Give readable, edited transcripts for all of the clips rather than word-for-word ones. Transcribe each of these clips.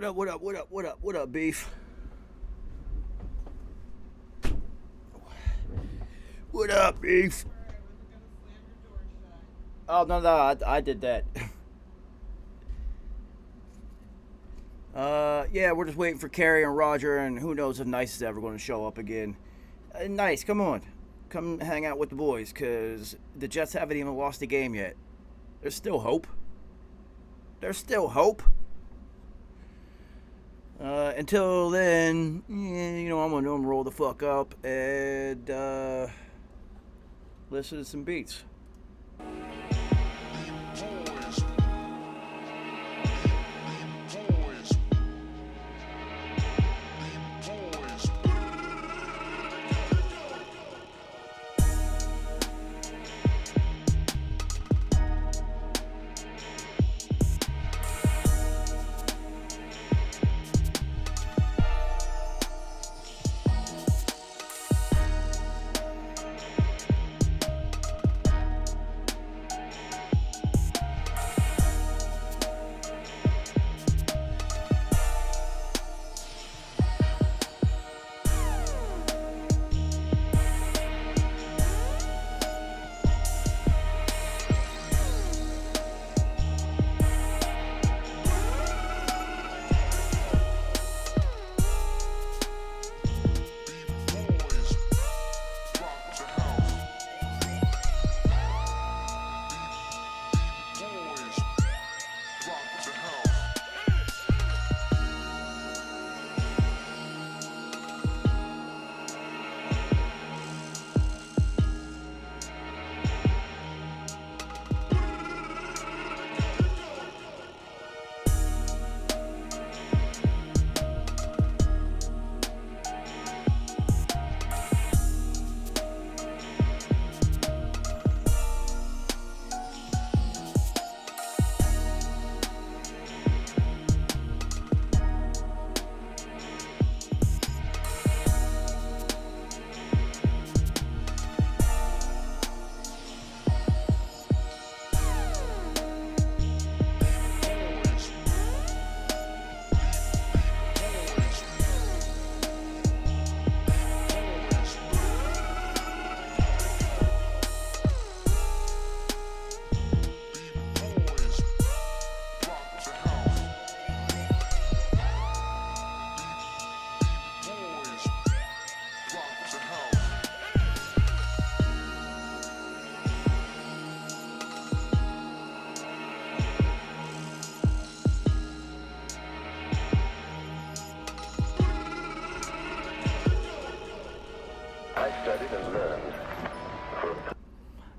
up, what up, what up, what up, what up, beef? What up, beef? Oh, no, I did that. Yeah, we're just waiting for Carrie and Roger, and who knows if Nice is ever going to show up again. Nice, come on. Come hang out with the boys, because the Jets haven't even lost a game yet. There's still hope. There's still hope. Until then, yeah, I'm going to roll the fuck up and listen to some beats.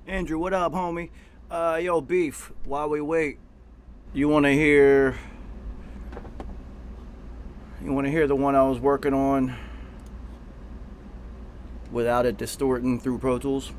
Andrew, what up, homie? Yo, beef, while we wait, you want to hear the one I was working on without it distorting through Pro Tools?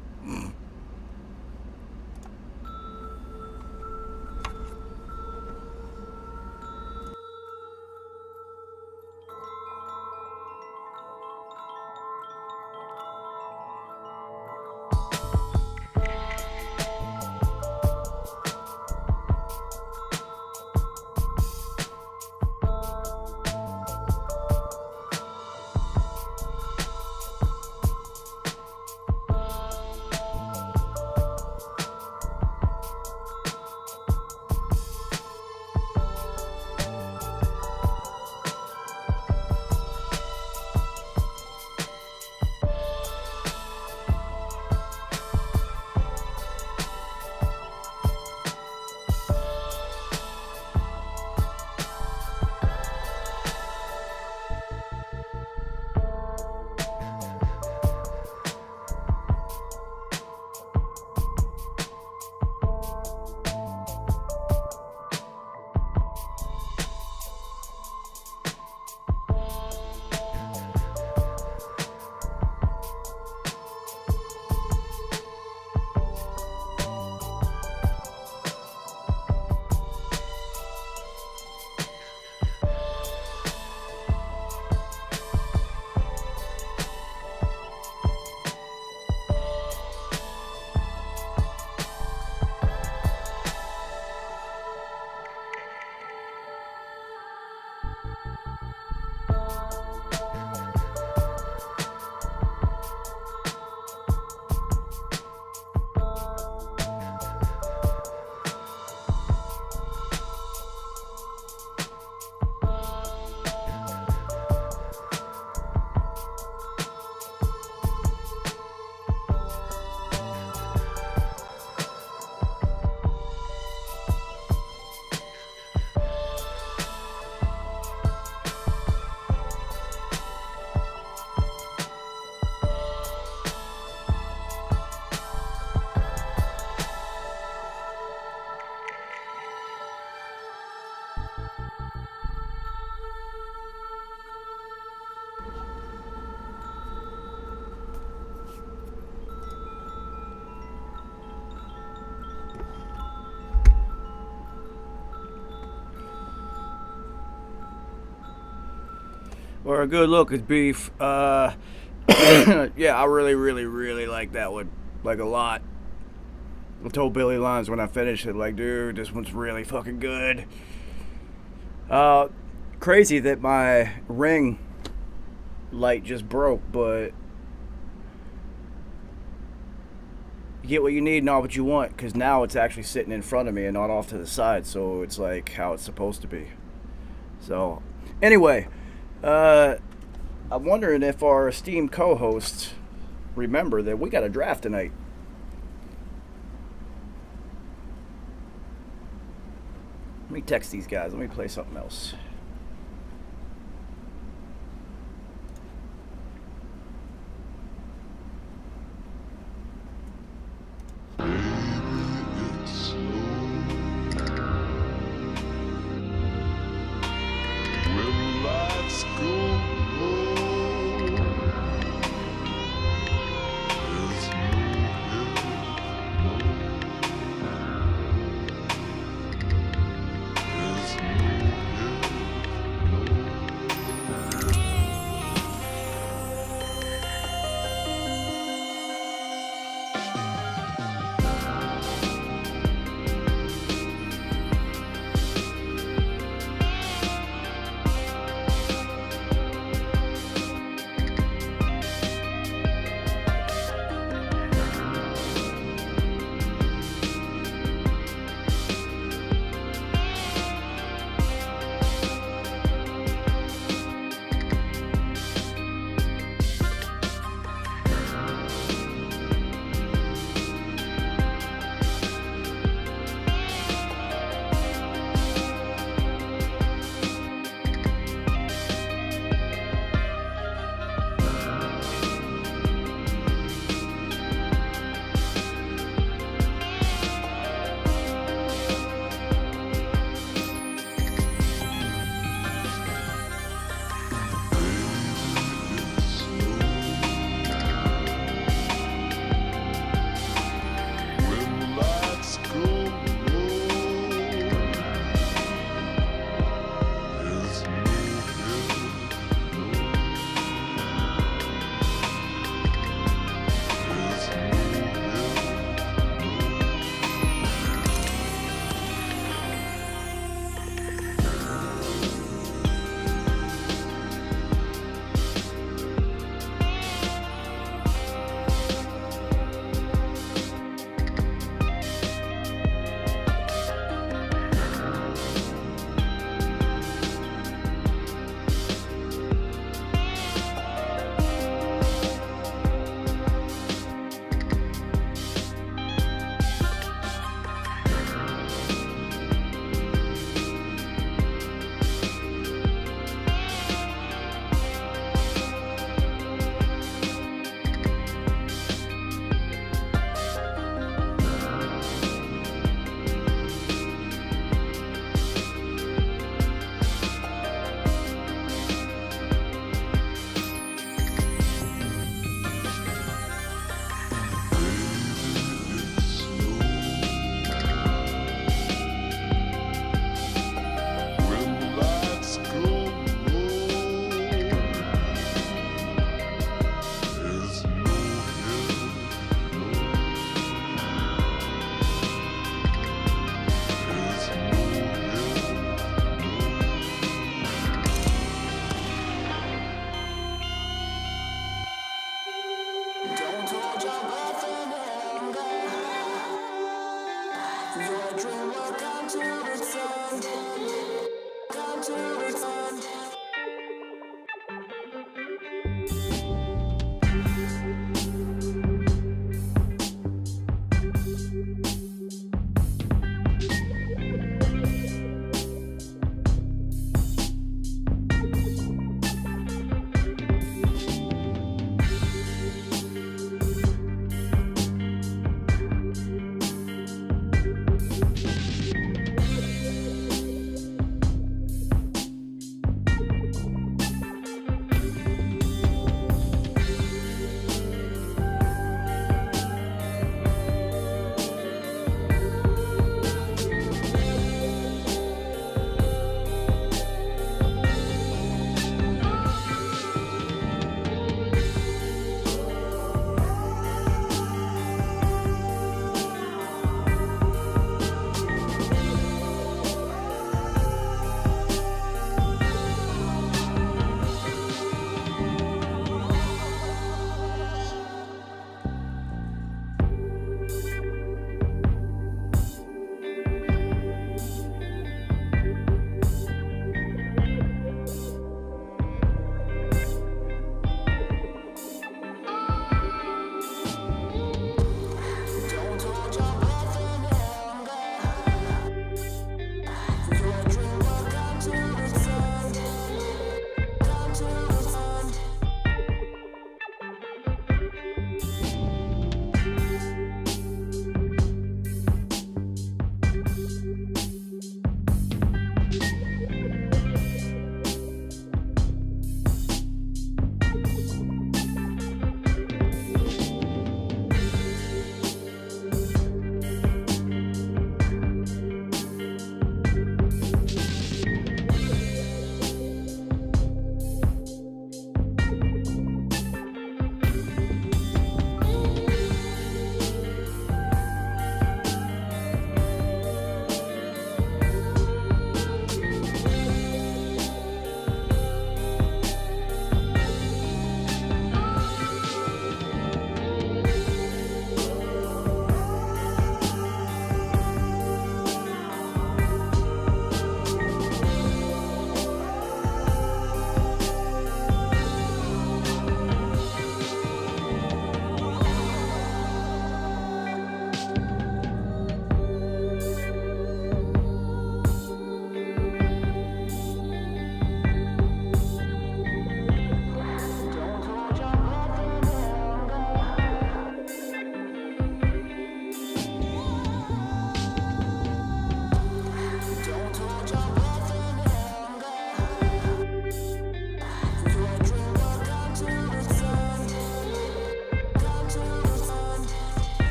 or a good look at beef. Yeah, I really, really, really like that one, like a lot. I told Billy Lines when I finished it, like, dude, this one's really fucking good. Crazy that my ring light just broke, but you get what you need, not what you want, because now it's actually sitting in front of me and not off to the side, so it's like how it's supposed to be. So, anyway, I'm wondering if our esteemed co-hosts remember that we got a draft tonight. Let me text these guys. Let me play something else.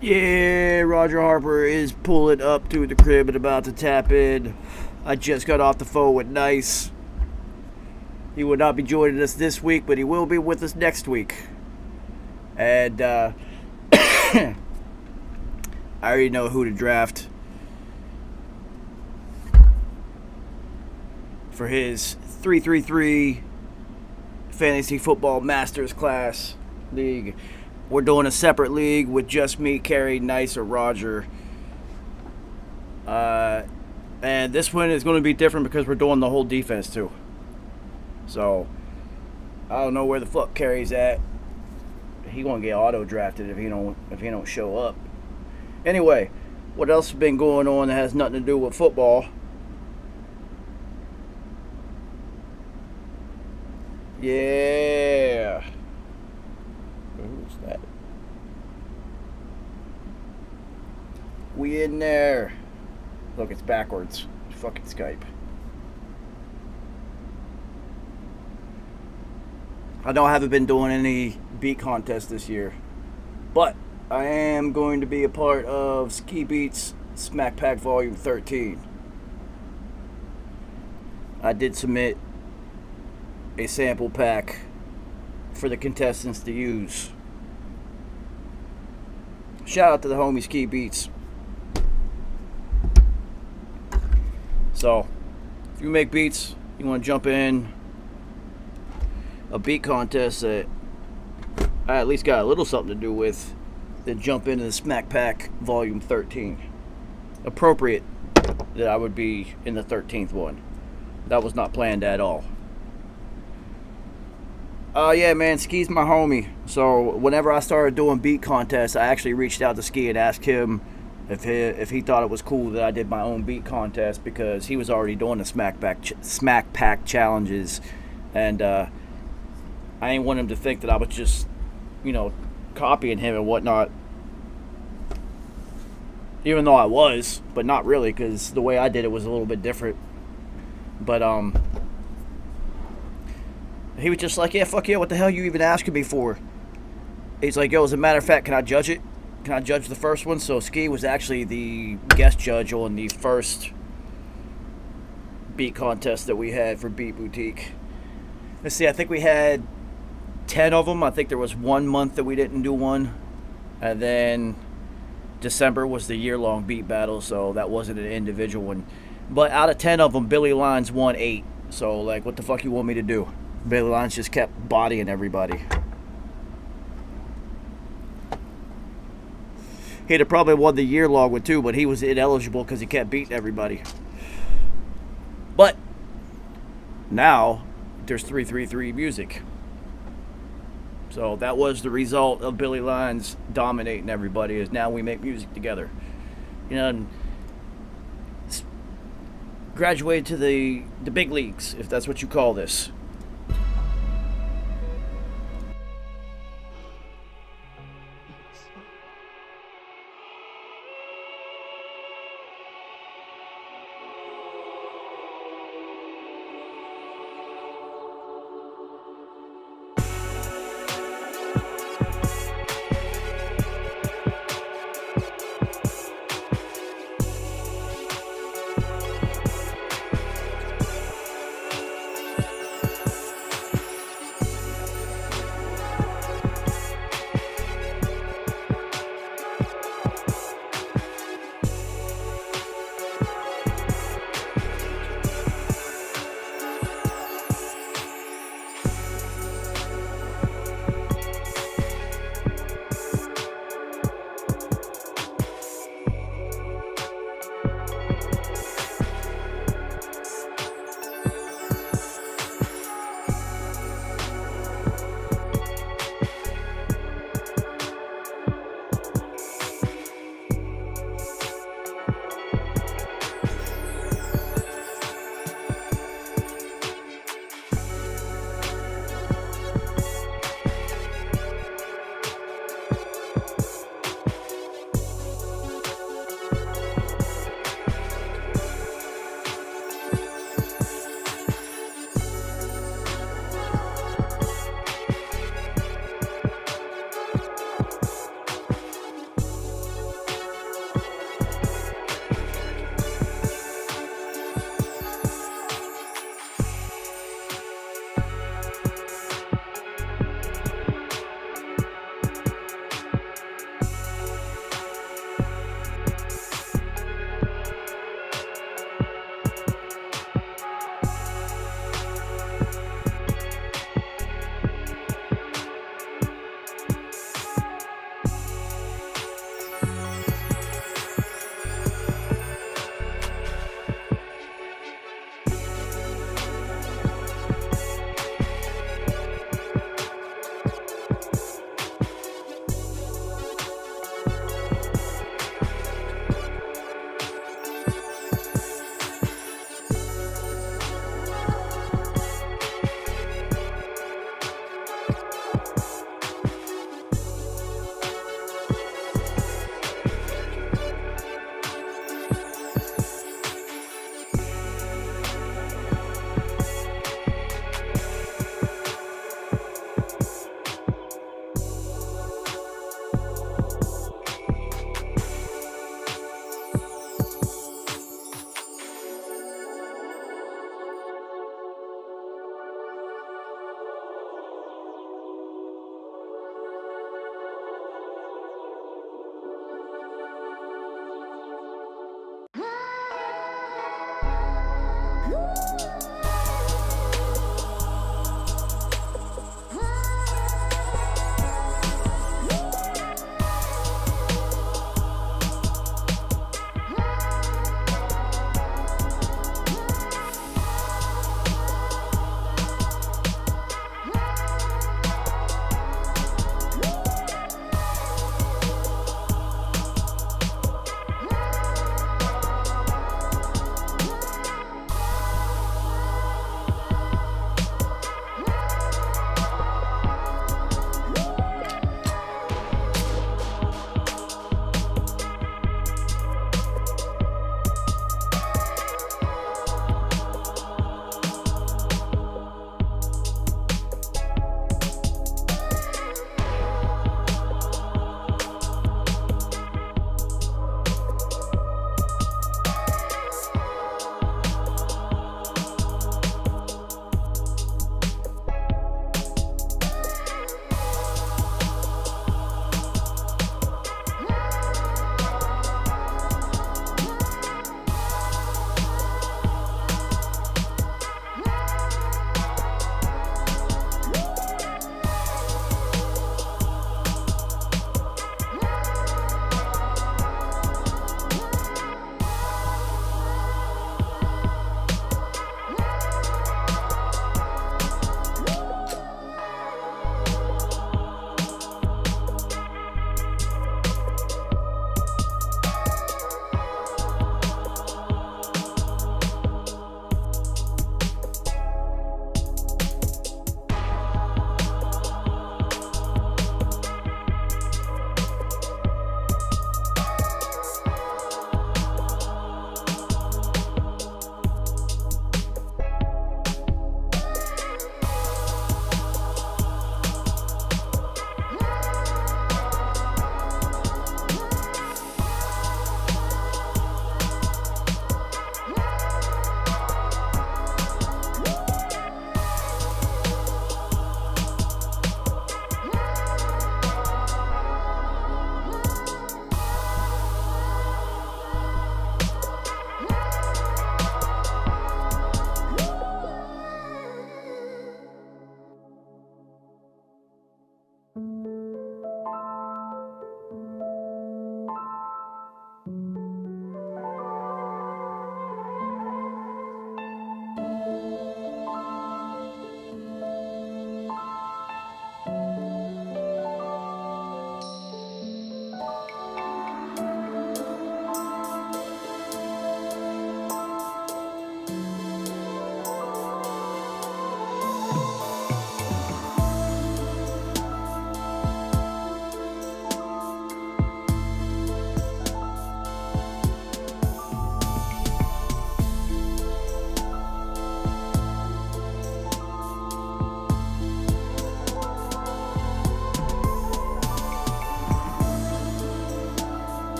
Yeah, Roger Harper is pulling up to the crib and about to tap in. I just got off the phone with Nice. He will not be joining us this week, but he will be with us next week. And I already know who to draft for his 333 Fantasy Football Masters Class League. We're doing a separate league with just me, Carrie, Nice, or Roger. And this one is going to be different because we're doing the whole defense too. So I don't know where the fuck Carrie's at. He gonna get auto drafted if he don't show up. Anyway, what else has been going on that has nothing to do with football? Yeah. Who's that? We in there. Look, it's backwards. Fucking Skype. I know I haven't been doing any beat contests this year, but I am going to be a part of Ski Beats Smack Pack Volume 13. I did submit a sample pack for the contestants to use. Shout out to the homie Ski Beats. So, if you make beats, you want to jump in a beat contest that I at least got a little something to do with, then jump into the Smack Pack Volume 13. Appropriate that I would be in the 13th one. That was not planned at all. Yeah, man, Ski's my homie. So whenever I started doing beat contests, I actually reached out to Ski and asked him if he thought it was cool that I did my own beat contest, because he was already doing the Smack Pack challenges, and I didn't want him to think that I was just, copying him and whatnot. Even though I was, but not really, because the way I did it was a little bit different. But he was just like, yeah, fuck yeah, what the hell you even asking me for? He's like, yo, as a matter of fact, can I judge it? Can I judge the first one? So Ski was actually the guest judge on the first beat contest that we had for Beat Boutique. Let's see, I think we had 10 of them. I think there was 1 month that we didn't do one. And then December was the year-long beat battle, so that wasn't an individual one. But out of 10 of them, Billy Lyons won 8. So, like, what the fuck you want me to do? Billy Lyons just kept bodying everybody. He'd have probably won the year-long one too, but he was ineligible because he kept beating everybody. But now there's 333 music. So that was the result of Billy Lyons dominating everybody, is now we make music together. And graduated to the big leagues, if that's what you call this.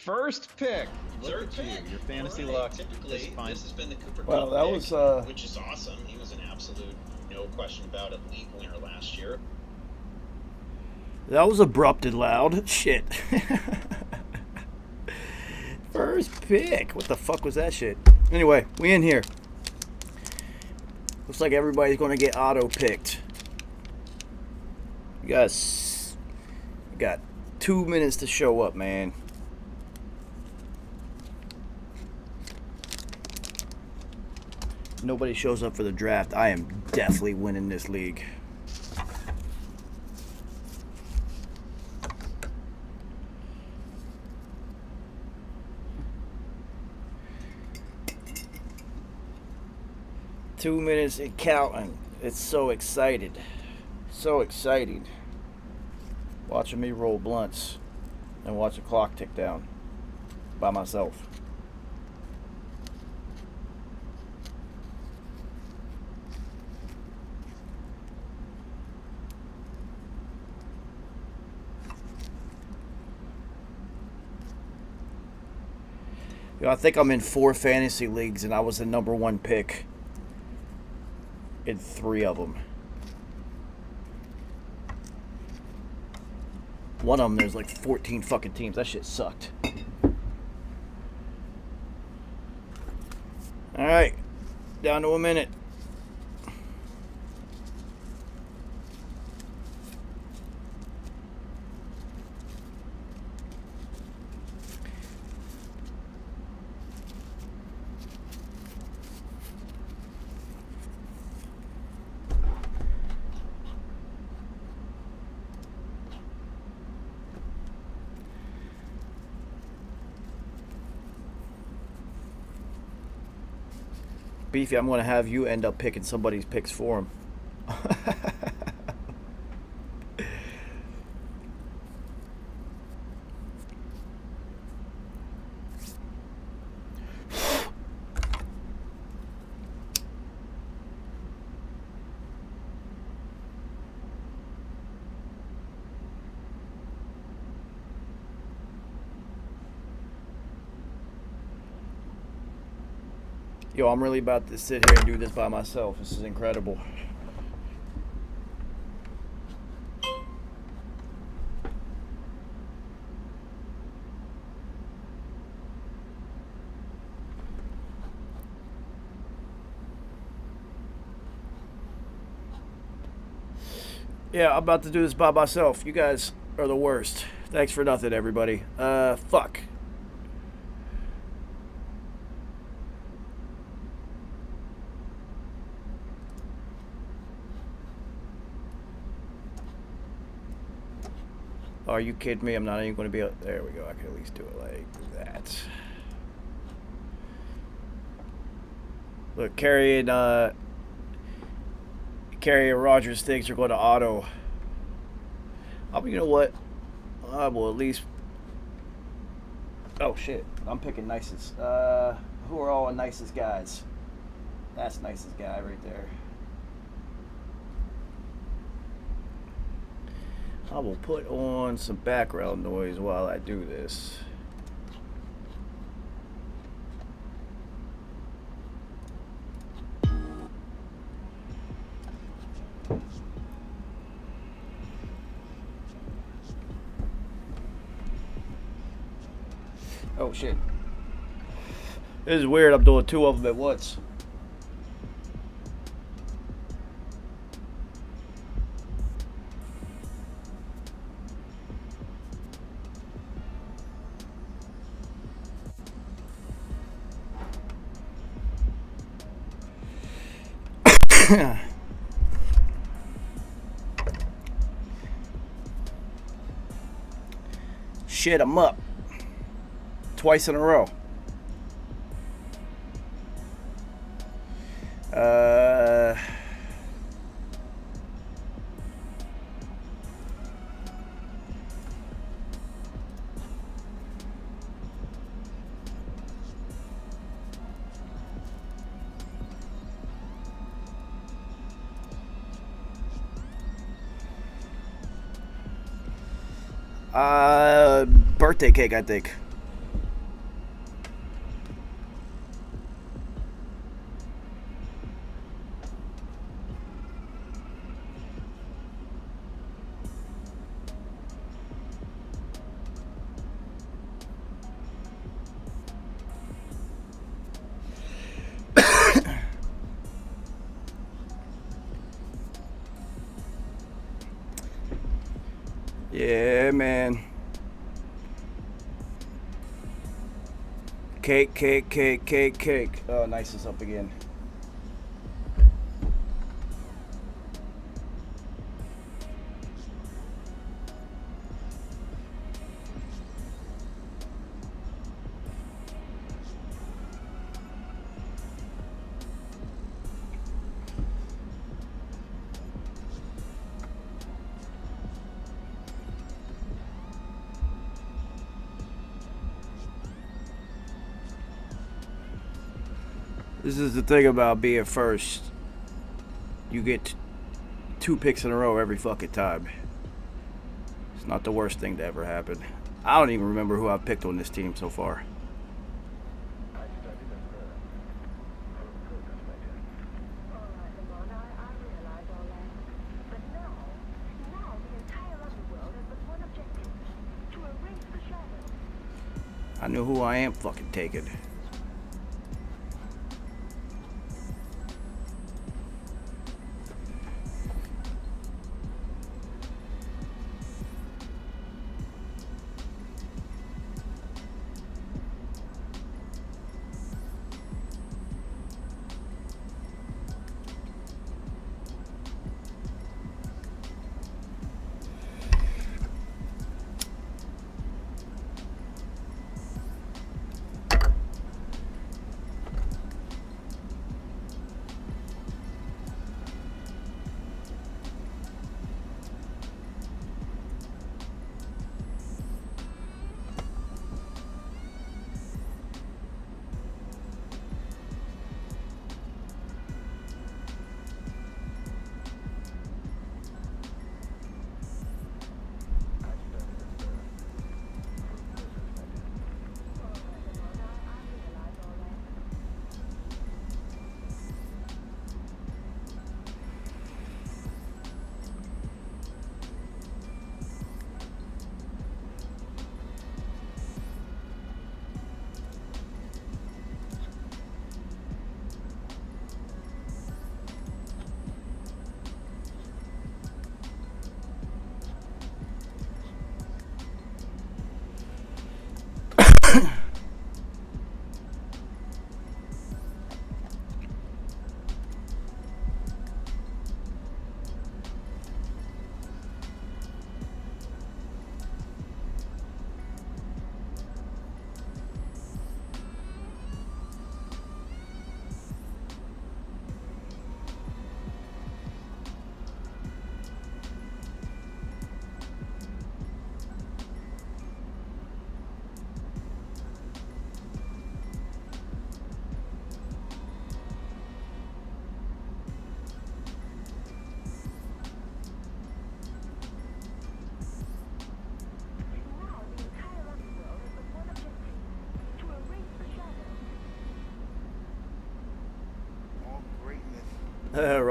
first pick. Look Third at you. pick. Your fantasy All right. luck Typically, is fine. this has been the Cooper Well, Cup that pick, was which is awesome. He was an absolute, no question about it, league winner last year. that was abrupt and loud. Shit. First pick. What the fuck was that shit? Anyway, we in here. Looks like everybody's going to get auto picked. You got 2 minutes to show up, man. Nobody shows up for the draft. I am definitely winning this league. Two minutes and counting. It's so excited. So exciting. Watching me roll blunts and watch the clock tick down by myself. You know, I think I'm in 4 fantasy leagues and I was the number 1 pick in 3 of them. One of them, there's like 14 fucking teams. That shit sucked. Alright. Down to a minute. Beefy, I'm going to have you end up picking somebody's picks for him. Yo, I'm really about to sit here and do this by myself. This is incredible. Yeah, I'm about to do this by myself. You guys are the worst. Thanks for nothing, everybody. Fuck. Are you kidding me? I'm not even going to be able... There we go. I can at least do it like that. Look, Carrie and Rogers things are going to auto. You know what? I will at least... Oh, shit. I'm picking nicest. Who are all the nicest guys? That's nicest guy right there. I will put on some background noise while I do this. Oh shit. This is weird, I'm doing 2 of them at once. Shit, I'm up. Twice in a row. Birthday cake, I think. Yeah, man. Cake, cake, cake, cake, cake. Oh, nice is up again. This is the thing about being first. You get 2 picks in a row every fucking time. It's not the worst thing to ever happen. I don't even remember who I've picked on this team so far. I know who I am fucking taking.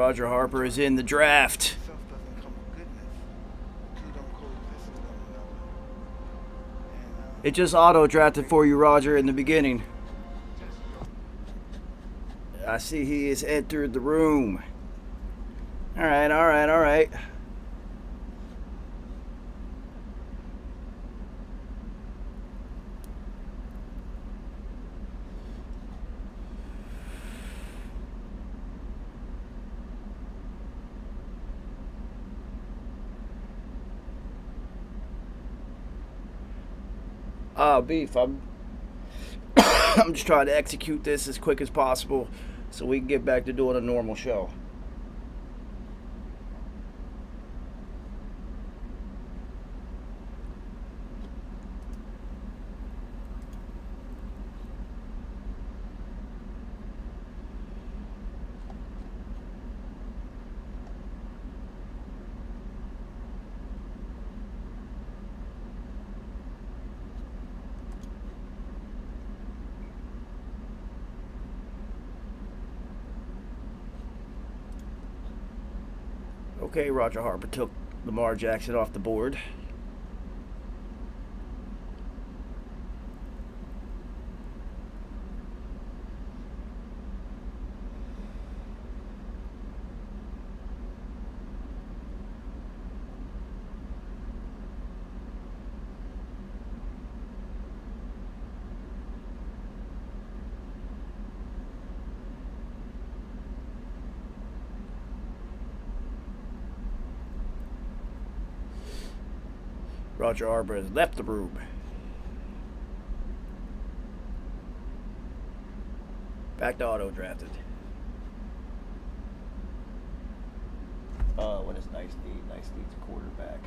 Roger Harper is in the draft. It just auto drafted for you, Roger, in the beginning. I see he has entered the room. All right, all right, all right. Beef, I'm just trying to execute this as quick as possible so we can get back to doing a normal show. Okay, Roger Harper took Lamar Jackson off the board. Roger Arbor has left the room. Back to auto drafted. What does Nice need? Nice needs a quarterback.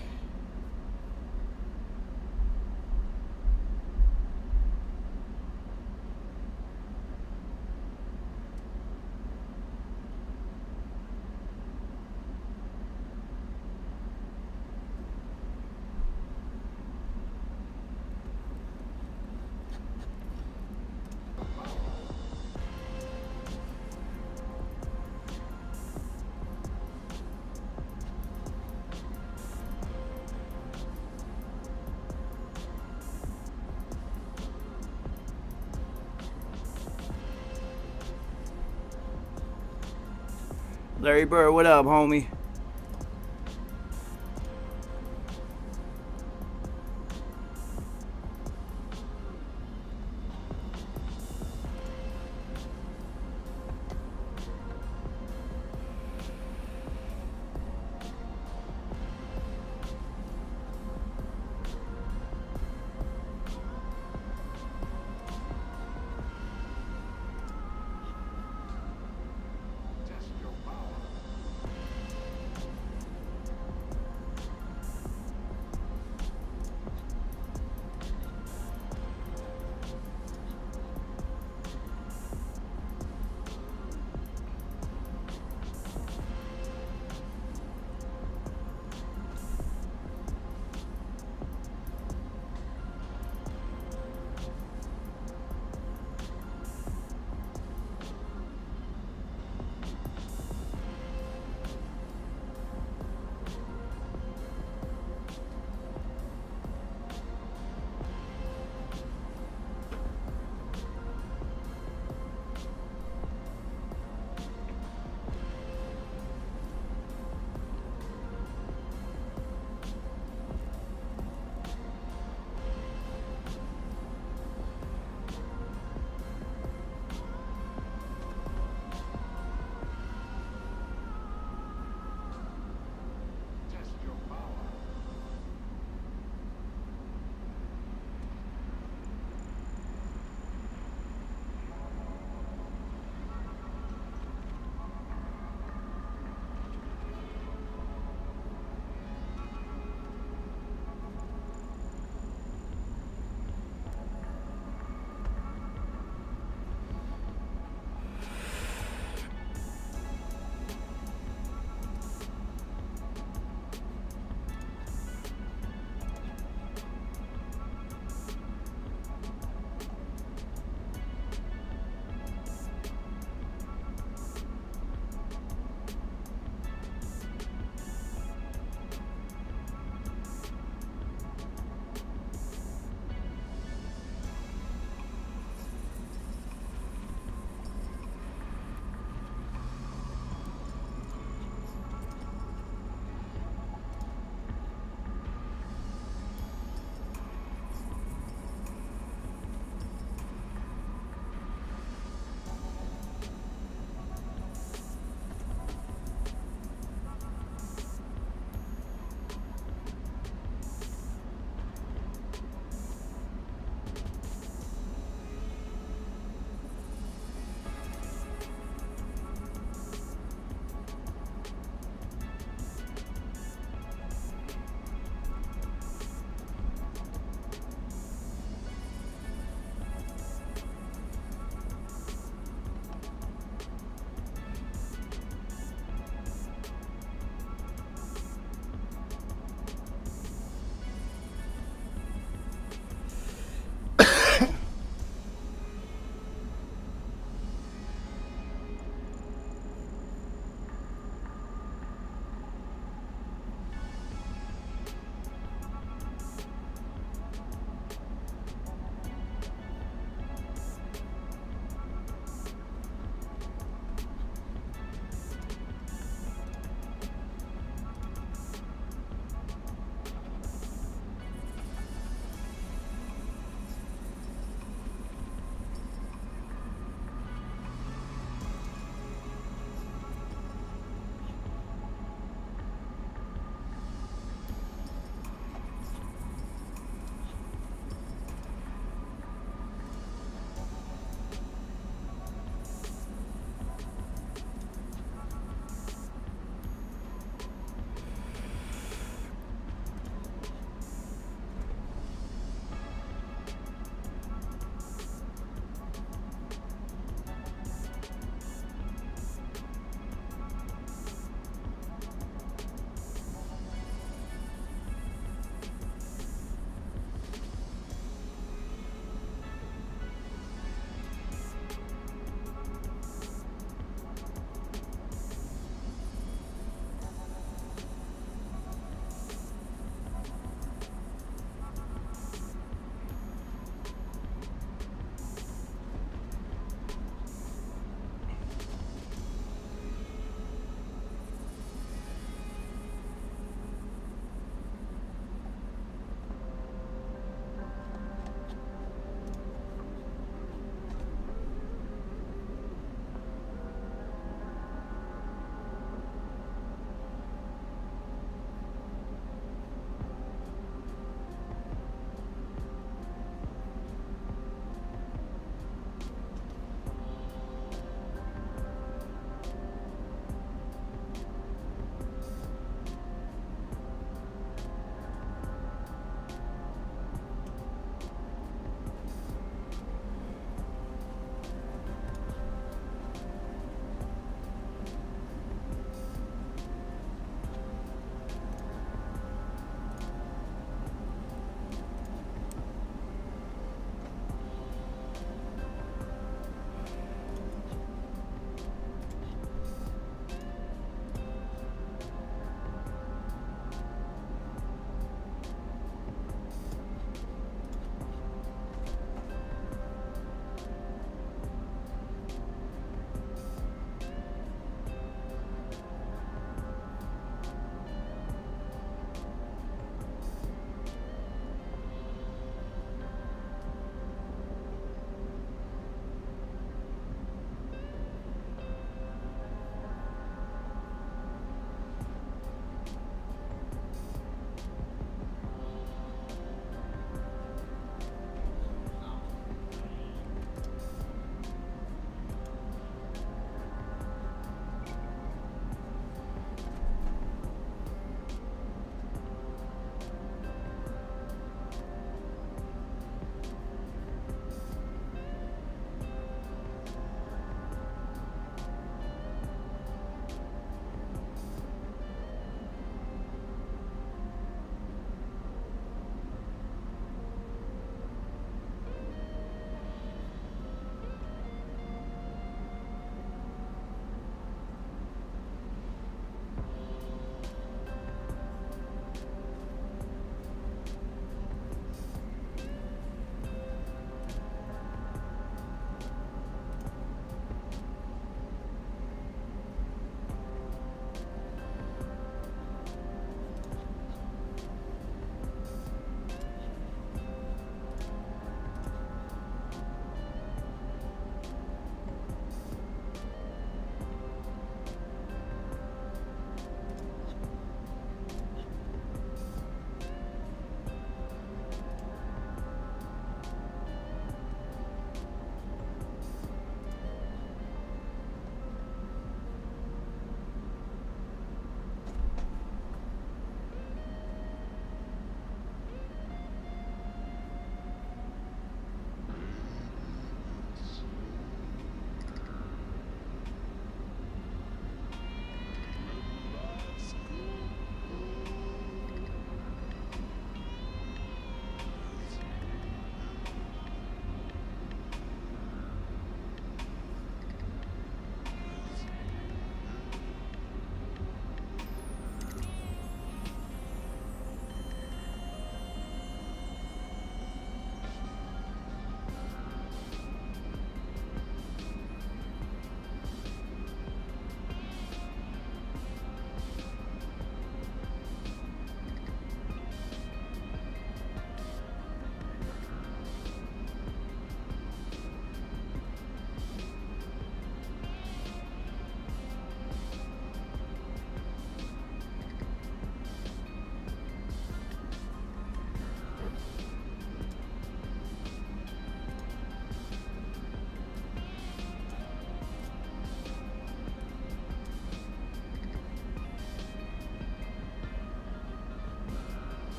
Larry Bird, what up, homie?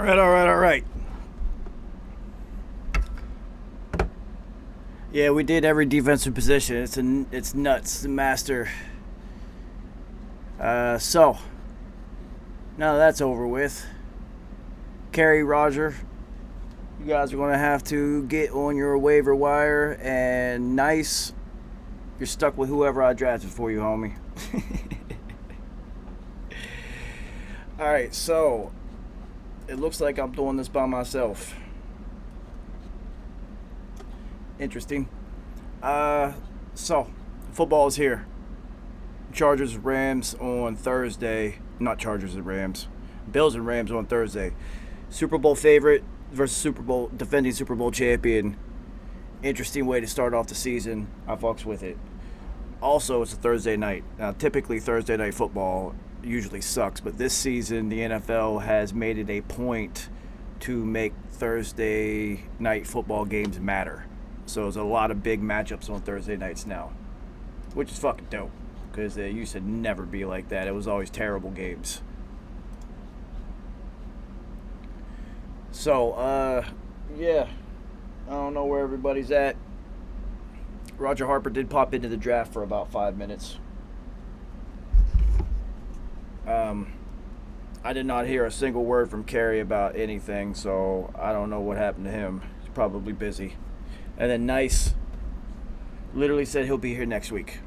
All right. Yeah, we did every defensive position. It's nuts, the master. So now that's over with, Kerry, Roger, you guys are going to have to get on your waiver wire, and nice, you're stuck with whoever I drafted for you, homie. Alright, so it looks like I'm doing this by myself. Interesting. So football is here. Chargers Rams on Thursday. Not Chargers and Rams. Bills and Rams on Thursday. Super Bowl favorite versus defending Super Bowl champion. Interesting way to start off the season. I fucks with it. Also, it's a Thursday night. Now, typically Thursday night football usually sucks, but this season the NFL has made it a point to make Thursday night football games matter. So there's a lot of big matchups on Thursday nights now, which is fucking dope, because they used to never be like that. It was always terrible games. So, yeah, I don't know where everybody's at. Roger Harper did pop into the draft for about 5 minutes. I did not hear a single word from Kerry about anything, so I don't know what happened to him. He's probably busy. And then Nice literally said he'll be here next week.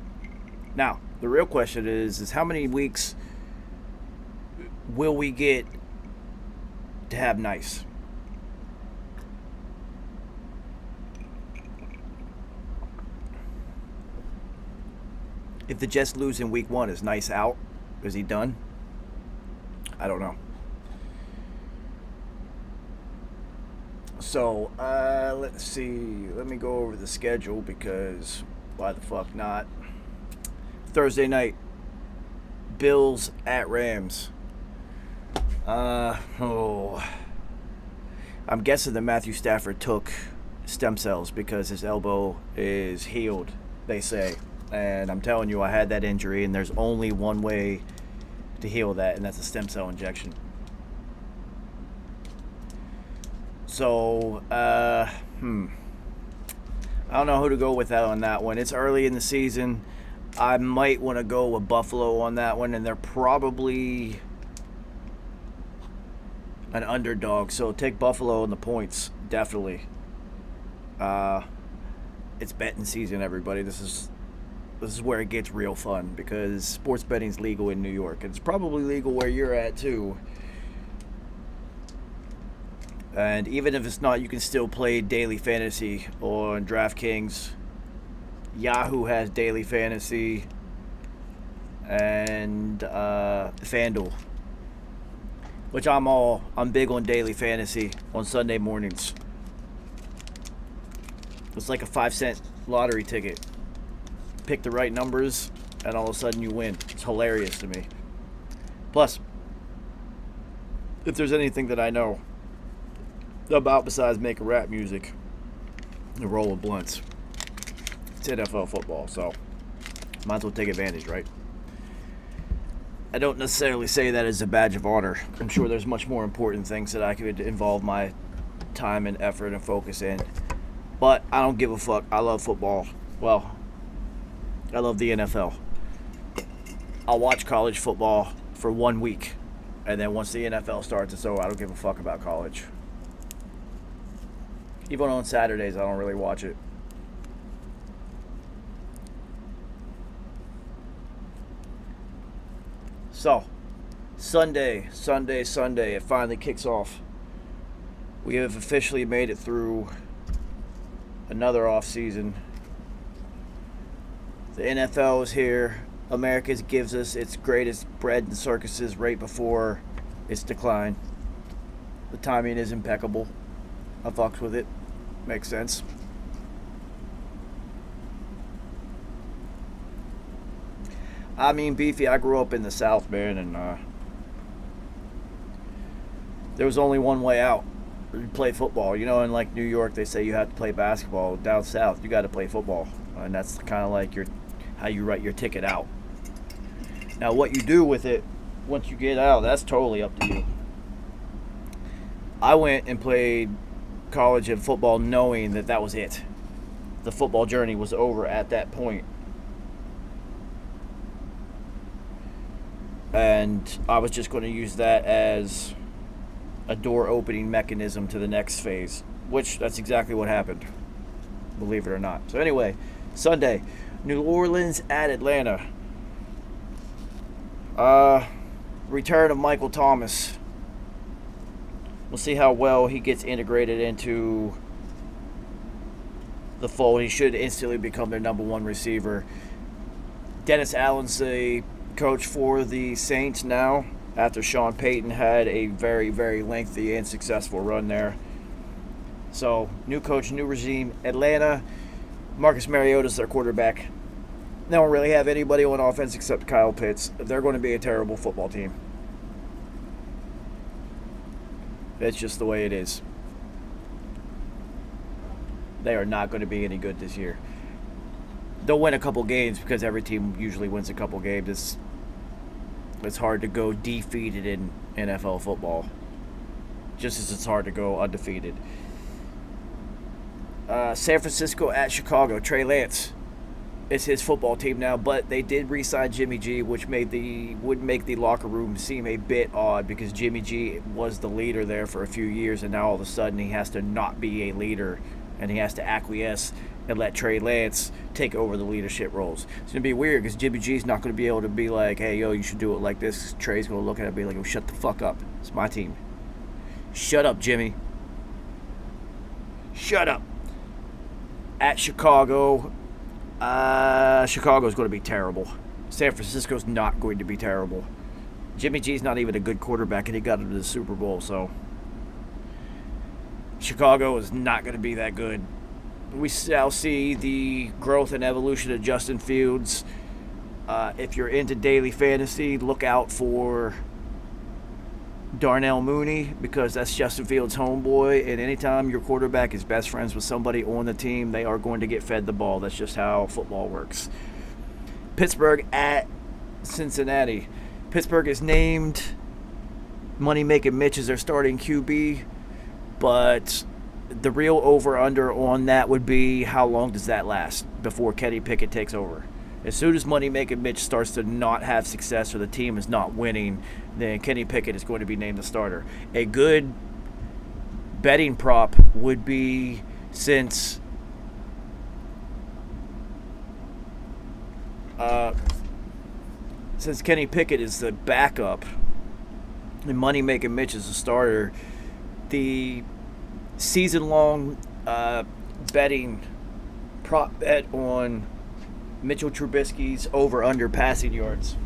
Now, the real question is how many weeks will we get to have Nice? If the Jets lose in week 1, is Nice out? Is he done? I don't know. So, let's see. Let me go over the schedule, because why the fuck not? Thursday night, Bills at Rams. I'm guessing that Matthew Stafford took stem cells because his elbow is healed, they say. And I'm telling you, I had that injury, and there's only one way to heal that, and that's a stem cell injection. So, I don't know who to go with on that one. It's early in the season. I might want to go with Buffalo on that one, and they're probably an underdog. So take Buffalo in the points, definitely. It's betting season, everybody. This is where it gets real fun, because sports betting is legal in New York. It's probably legal where you're at too. And even if it's not, you can still play daily fantasy on DraftKings. Yahoo has daily fantasy, and FanDuel, which I'm big on daily fantasy on Sunday mornings. It's like a 5-cent lottery ticket. Pick the right numbers, and all of a sudden you win. It's hilarious to me. Plus, if there's anything that I know about besides making rap music, the roll of blunts, it's NFL football, so might as well take advantage, right? I don't necessarily say that as a badge of honor. I'm sure there's much more important things that I could involve my time and effort and focus in, but I don't give a fuck. I love football. Well, I love the NFL. I'll watch college football for 1 week, and then once the NFL starts, it's over. I don't give a fuck about college. Even on Saturdays, I don't really watch it. So, Sunday, it finally kicks off. We have officially made it through another off season. The NFL is here. America gives us its greatest bread and circuses right before its decline. The timing is impeccable. I fucks with it. Makes sense. I mean, Beefy, I grew up in the South, man, and there was only one way out. You play football. You know, in like New York, they say you have to play basketball. Down South, you got to play football. And that's kind of like how you write your ticket out. Now, what you do with it once you get out, that's totally up to you. I went and played college and football knowing that that was it. The football journey was over at that point. And I was just going to use that as a door opening mechanism to the next phase, which that's exactly what happened, believe it or not. So anyway, Sunday, New Orleans at Atlanta. Return of Michael Thomas. We'll see how well he gets integrated into the fold. He should instantly become their number one receiver. Dennis Allen's the coach for the Saints now, after Sean Payton had a very, very lengthy and successful run there. So, new coach, new regime. Atlanta, Marcus Mariota's their quarterback. They don't really have anybody on offense except Kyle Pitts. They're going to be a terrible football team. That's just the way it is. They are not going to be any good this year. They'll win a couple games because every team usually wins a couple games. It's hard to go defeated in NFL football, just as it's hard to go undefeated. San Francisco at Chicago. Trey Lance. It's his football team now, but they did re-sign Jimmy G, which would make the locker room seem a bit odd because Jimmy G was the leader there for a few years, and now all of a sudden he has to not be a leader, and he has to acquiesce and let Trey Lance take over the leadership roles. It's going to be weird because Jimmy G's not going to be able to be like, hey, yo, you should do it like this. Trey's going to look at it and be like, oh, shut the fuck up. It's my team. Shut up, Jimmy. Shut up. At Chicago, Chicago's going to be terrible. San Francisco's not going to be terrible. Jimmy G's not even a good quarterback, and he got him to the Super Bowl, so Chicago is not going to be that good. We shall see the growth and evolution of Justin Fields. If you're into daily fantasy, look out for Darnell Mooney because that's Justin Fields' homeboy. And anytime your quarterback is best friends with somebody on the team, they are going to get fed the ball. That's just how football works. Pittsburgh at Cincinnati. Pittsburgh is named Money Making Mitch as their starting QB, but the real over-under on that would be how long does that last before Kenny Pickett takes over. As soon as Money-Making Mitch starts to not have success or the team is not winning, then Kenny Pickett is going to be named the starter. A good betting prop would be since Kenny Pickett is the backup and Money-Making Mitch is the starter, the season-long betting prop bet on Mitchell Trubisky's over-under passing yards.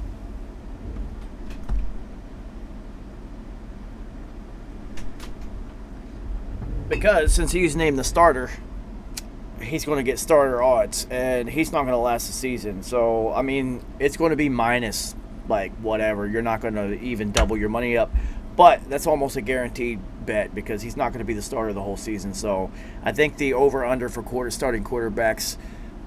Because since he's named the starter, he's going to get starter odds, and he's not going to last the season. So, I mean, it's going to be minus, like, whatever. You're not going to even double your money up. But that's almost a guaranteed bet because he's not going to be the starter the whole season. So I think the over-under for starting quarterbacks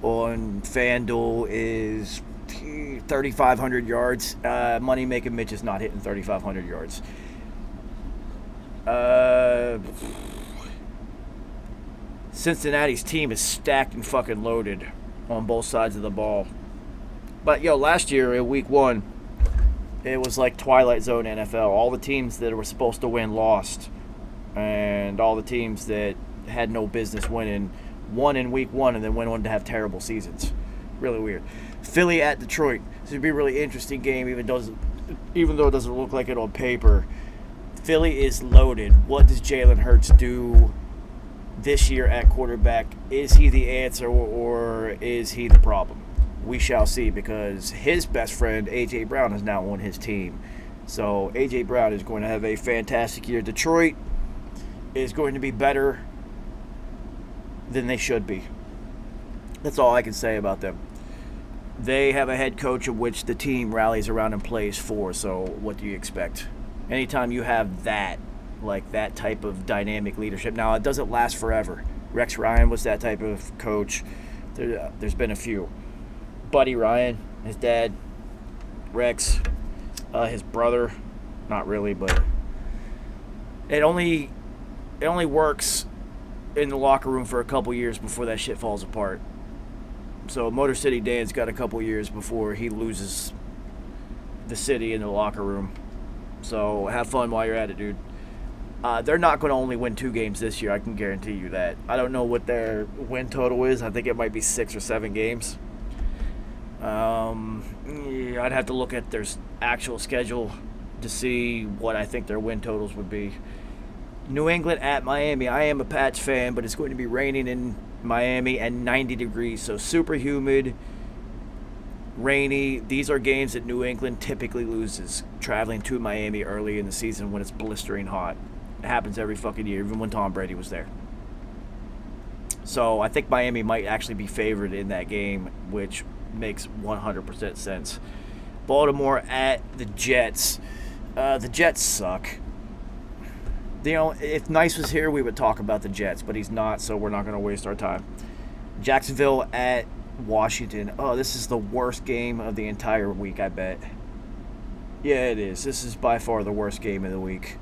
on FanDuel is 3,500 yards. Money Making Mitch is not hitting 3,500 yards. Cincinnati's team is stacked and fucking loaded on both sides of the ball. But, last year in week 1, it was like Twilight Zone NFL. All the teams that were supposed to win lost. And all the teams that had no business winning won in week 1 and then went on to have terrible seasons. Really weird. Philly at Detroit. This would be a really interesting game even though it doesn't look like it on paper. Philly is loaded. What does Jalen Hurts do this year at quarterback? Is he the answer or is he the problem? We shall see because his best friend, A.J. Brown, is now on his team. So A.J. Brown is going to have a fantastic year. Detroit is going to be better than they should be. That's all I can say about them. They have a head coach of which the team rallies around and plays for, so what do you expect? Anytime you have that, like that type of dynamic leadership. Now, it doesn't last forever. Rex Ryan was that type of coach. There's been a few. Buddy Ryan, his dad, Rex, his brother, not really, but it only It only works in the locker room for a couple years before that shit falls apart. So Motor City Dan's got a couple years before he loses the city in the locker room. So have fun while you're at it, dude. They're not going to only win 2 games this year. I can guarantee you that. I don't know what their win total is. I think it might be 6 or 7 games. Yeah, I'd have to look at their actual schedule to see what I think their win totals would be. New England at Miami. I am a Pats fan, but it's going to be raining in Miami and 90 degrees, so super humid, rainy. These are games that New England typically loses, traveling to Miami early in the season when it's blistering hot. It happens every fucking year, even when Tom Brady was there. So I think Miami might actually be favored in that game, which makes 100% sense. Baltimore at the Jets. The Jets suck. You know, if Nice was here, we would talk about the Jets, but he's not, so we're not going to waste our time. Jacksonville at Washington. Oh, this is the worst game of the entire week, I bet. Yeah, it is. This is by far the worst game of the week.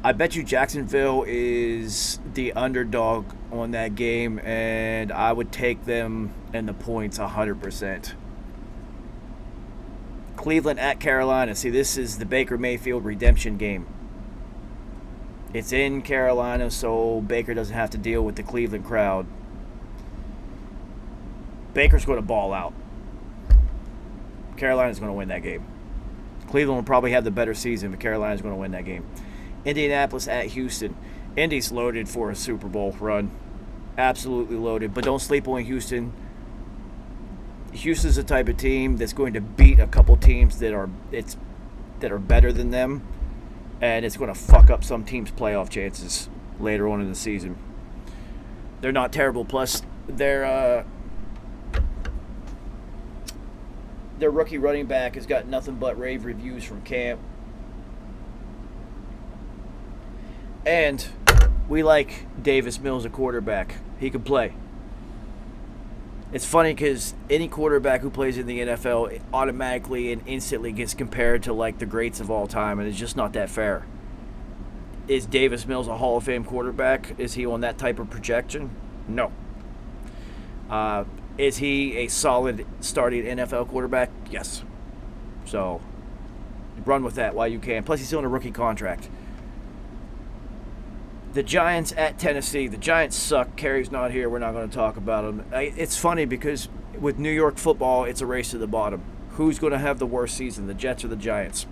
I bet you Jacksonville is the underdog on that game, and I would take them and the points 100%. Cleveland at Carolina. See, this is the Baker Mayfield redemption game. It's in Carolina, so Baker doesn't have to deal with the Cleveland crowd. Baker's going to ball out. Carolina's going to win that game. Cleveland will probably have the better season, but Carolina's going to win that game. Indianapolis at Houston. Indy's loaded for a Super Bowl run. Absolutely loaded, but don't sleep on Houston. Houston's the type of team that's going to beat a couple teams that are better than them, and it's going to fuck up some teams' playoff chances later on in the season. They're not terrible. Plus, their rookie running back has got nothing but rave reviews from camp, and we like Davis Mills, a quarterback. He can play. It's funny because any quarterback who plays in the NFL automatically and instantly gets compared to like the greats of all time, and it's just not that fair. Is Davis Mills a Hall of Fame quarterback? Is he on that type of projection? No. Is he a solid starting NFL quarterback? Yes. So run with that while you can. Plus, he's still on a rookie contract. The Giants at Tennessee. The Giants suck. Kerry's not here. We're not going to talk about them. It's funny because with New York football, it's a race to the bottom. Who's going to have the worst season, the Jets or the Giants?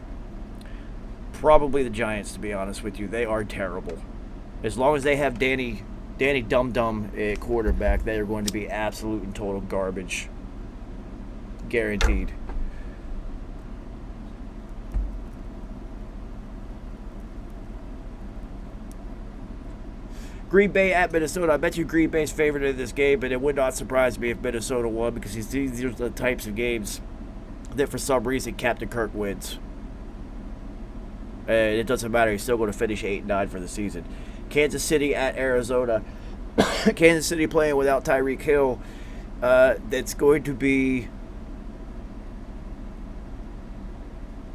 Probably the Giants, to be honest with you. They are terrible. As long as they have Danny Dum Dum at quarterback, they are going to be absolute and total garbage. Guaranteed. Green Bay at Minnesota. I bet you Green Bay's favored in this game, but it would not surprise me if Minnesota won because these are the types of games that for some reason Captain Kirk wins. And it doesn't matter. He's still going to finish 8-9 for the season. Kansas City at Arizona. Kansas City playing without Tyreek Hill. That's going to be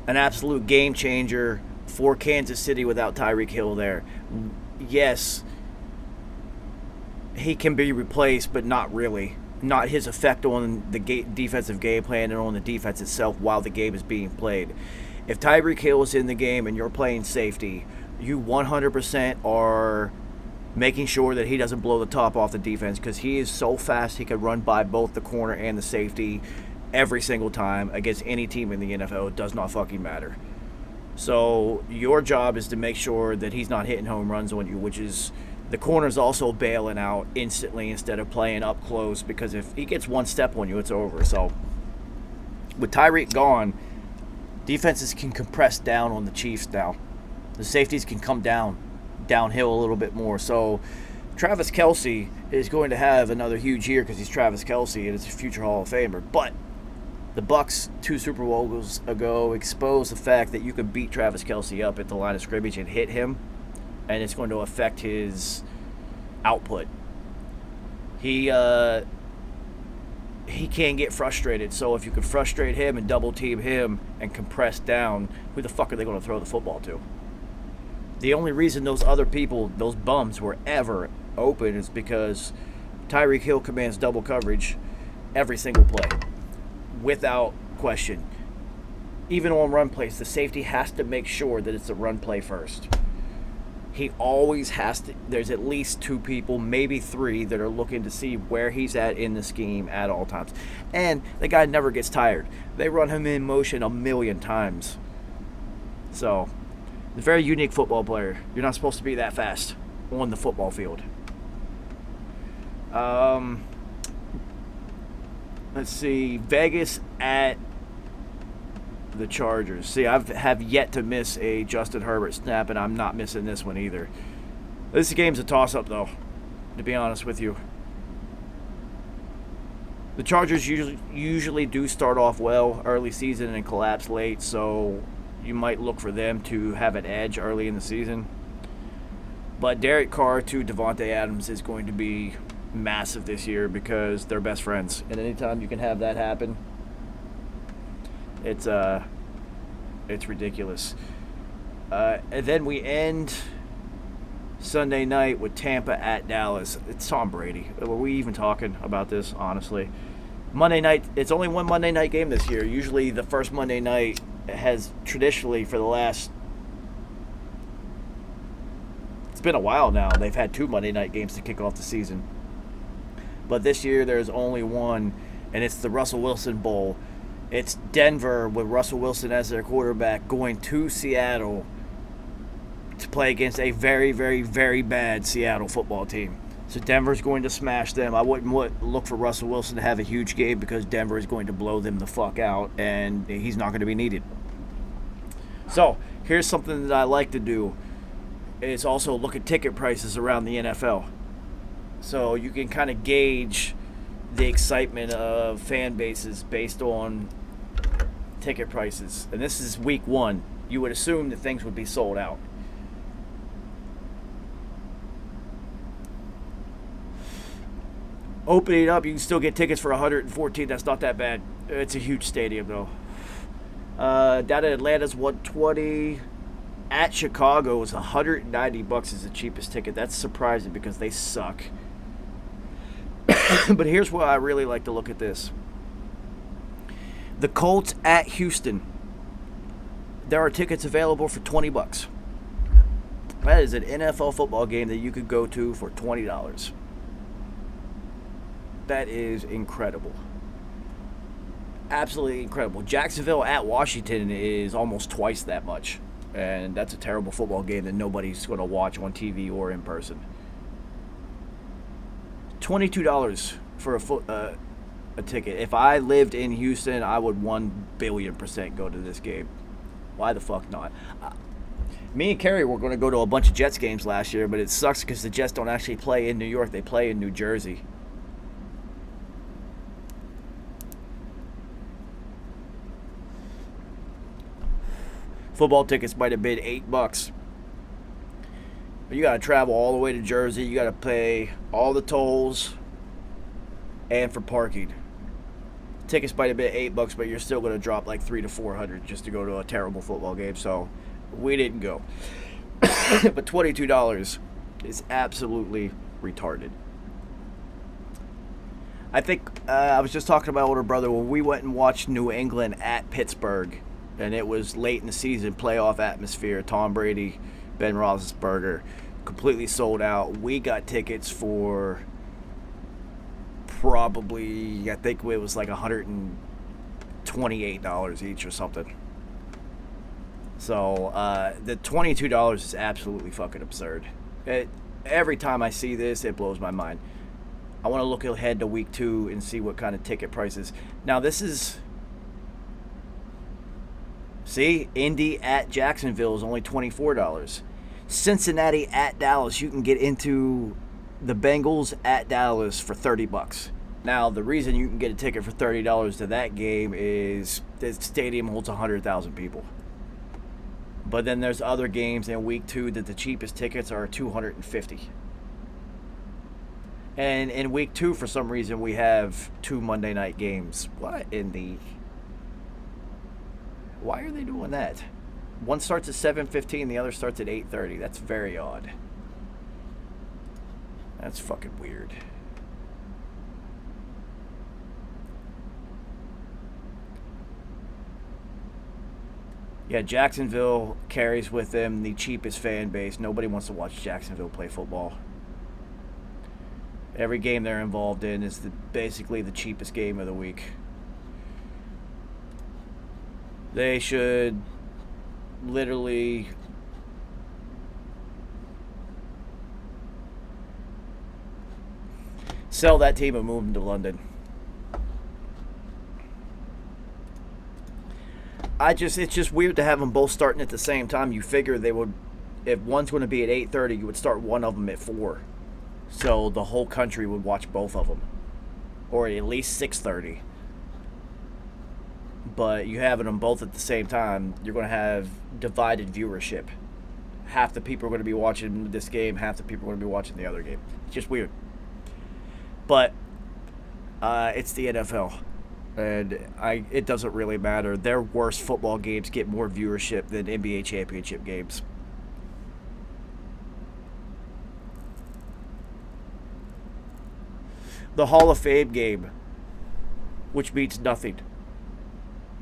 an absolute game changer for Kansas City without Tyreek Hill there. Yes, he can be replaced, but not really. Not his effect on the defensive game plan and on the defense itself while the game is being played. If Tyreek Hill is in the game and you're playing safety, you 100% are making sure that he doesn't blow the top off the defense because he is so fast he could run by both the corner and the safety every single time against any team in the NFL. It does not fucking matter. So your job is to make sure that he's not hitting home runs on you, which is the corner's also bailing out instantly instead of playing up close because if he gets one step on you, it's over. So with Tyreek gone, defenses can compress down on the Chiefs now. The safeties can come downhill a little bit more. So Travis Kelce is going to have another huge year because he's Travis Kelce and is a future Hall of Famer. But the Bucs 2 Super Bowls ago exposed the fact that you can beat Travis Kelce up at the line of scrimmage and hit him, and it's going to affect his output. He can't get frustrated, so if you can frustrate him and double team him and compress down, who the fuck are they going to throw the football to? The only reason those other people, those bums, were ever open is because Tyreek Hill commands double coverage every single play, without question. Even on run plays, the safety has to make sure that it's a run play first. He always has to. There's at least 2 people, maybe 3, that are looking to see where he's at in the scheme at all times. And the guy never gets tired. They run him in motion a million times. So, a very unique football player. You're not supposed to be that fast on the football field. Let's see. Vegas at the Chargers. See, I have yet to miss a Justin Herbert snap, and I'm not missing this one either. This game's a toss-up, though, to be honest with you. The Chargers usually do start off well early season and collapse late, so you might look for them to have an edge early in the season. But Derek Carr to Devontae Adams is going to be massive this year because they're best friends. And anytime you can have that happen, it's ridiculous. And then we end Sunday night with Tampa at Dallas. It's Tom Brady. Were we even talking about this, honestly? Monday night, it's only one Monday night game this year. Usually the first Monday night has traditionally for the last... It's been a while now. They've had 2 Monday night games to kick off the season. But this year there's only one, and it's the Russell Wilson Bowl. It's Denver with Russell Wilson as their quarterback going to Seattle to play against a very, very, very bad Seattle football team. So Denver's going to smash them. I wouldn't look for Russell Wilson to have a huge game because Denver is going to blow them the fuck out, and he's not going to be needed. So here's something that I like to do. Is also look at ticket prices around the NFL. So you can kind of gauge the excitement of fan bases based on ticket prices. And this is week 1. You would assume that things would be sold out. Opening up, you can still get tickets for $114. That's not that bad. It's a huge stadium, though. Down at Atlanta's $120. At Chicago is $190 is the cheapest ticket. That's surprising because they suck. But here's why I really like to look at this. The Colts at Houston. There are tickets available for $20. That is an NFL football game that you could go to for $20. That is incredible. Absolutely incredible. Jacksonville at Washington is almost twice that much. And that's a terrible football game that nobody's going to watch on TV or in person. $22 for a ticket. If I lived in Houston, I would 1,000,000,000% go to this game. Why the fuck not? Me and Carrie were going to go to a bunch of Jets games last year, but it sucks because the Jets don't actually play in New York. They play in New Jersey. Football tickets might have been $8. But you got to travel all the way to Jersey. You got to pay all the tolls and for parking. Tickets might have been $8, but you're still going to drop like $300 to $400 just to go to a terrible football game. So we didn't go. But $22 is absolutely retarded. I think I was just talking to my older brother when we went and watched New England at Pittsburgh. And it was late in the season, playoff atmosphere. Tom Brady, Ben Roethlisberger, completely sold out. We got tickets for probably, I think it was like $128 each or something. So the $22 is absolutely fucking absurd. Every time I see this, it blows my mind. I want to look ahead to week 2 and see what kind of ticket prices. Now this is... See, Indy at Jacksonville is only $24. Cincinnati at Dallas, you can get into the Bengals at Dallas for $30. Now, the reason you can get a ticket for $30 to that game is the stadium holds 100,000 people. But then there's other games in week 2 that the cheapest tickets are $250. And in week 2, for some reason, we have 2 Monday night games. What in the... Why are they doing that? One starts at 7:15, the other starts at 8:30. That's very odd. That's fucking weird. Yeah, Jacksonville carries with them the cheapest fan base. Nobody wants to watch Jacksonville play football. Every game they're involved in is basically the cheapest game of the week. They should literally sell that team and move them to London. It's just weird to have them both starting at the same time. You figure they would, if one's going to be at 8:30, you would start one of them at 4, so the whole country would watch both of them, or at least 6:30. But you having them both at the same time, you're going to have divided viewership. Half the people are going to be watching this game, half the people are going to be watching the other game. It's just weird. But it's the NFL. And it doesn't really matter. Their worst football games get more viewership than NBA championship games. The Hall of Fame game, which means nothing.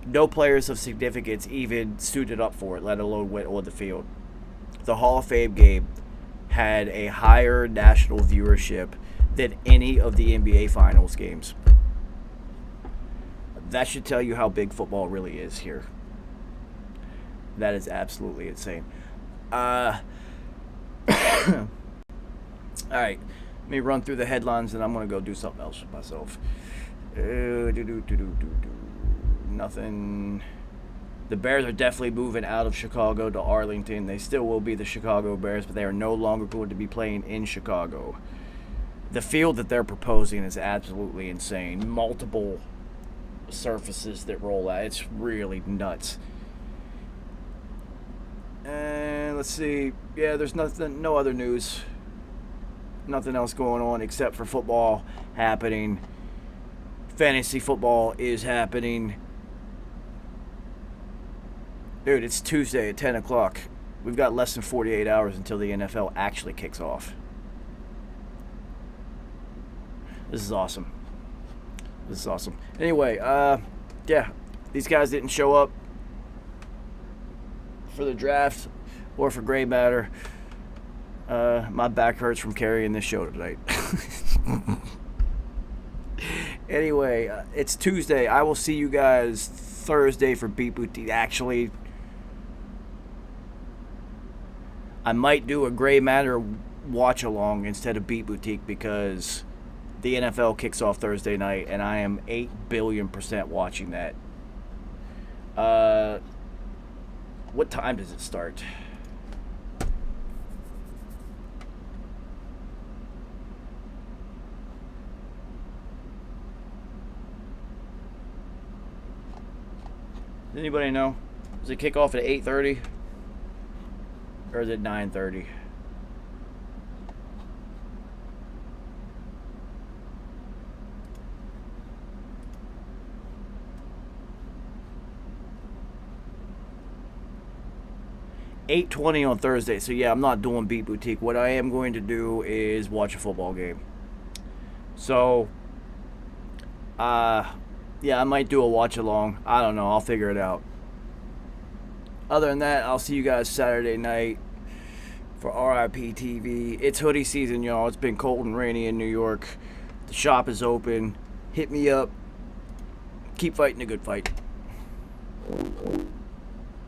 No players of significance even suited up for it, let alone went on the field. The Hall of Fame game had a higher national viewership than any of the NBA Finals games. That should tell you how big football really is here. That is absolutely insane. Alright. Let me run through the headlines and I'm going to go do something else with myself. Nothing. The Bears are definitely moving out of Chicago to Arlington. They still will be the Chicago Bears, but they are no longer going to be playing in Chicago. The field that they're proposing is absolutely insane. Multiple surfaces that roll out. It's really nuts. And let's see. Yeah, there's no other news. Nothing else going on except for football happening. Fantasy football is happening. Dude, it's Tuesday at 10 o'clock. We've got less than 48 hours until the NFL actually kicks off. This is awesome. This is awesome. Anyway, yeah, these guys didn't show up for the draft or for Gray Matter. My back hurts from carrying this show tonight. Anyway, it's Tuesday. I will see you guys Thursday for Beat Boutique. Actually, I might do a Gray Matter watch along instead of Beat Boutique because the NFL kicks off Thursday night, and I am 8 billion% watching that. What time does it start? Does anybody know? Does it kick off at 8:30? Or is it 9:30? $8:20 on Thursday. So yeah, I'm not doing Beat Boutique. What I am going to do is watch a football game. So yeah, I might do a watch along. I don't know. I'll figure it out. Other than that, I'll see you guys Saturday night for RIP TV. It's hoodie season, y'all. It's been cold and rainy in New York. The shop is open. Hit me up. Keep fighting a good fight.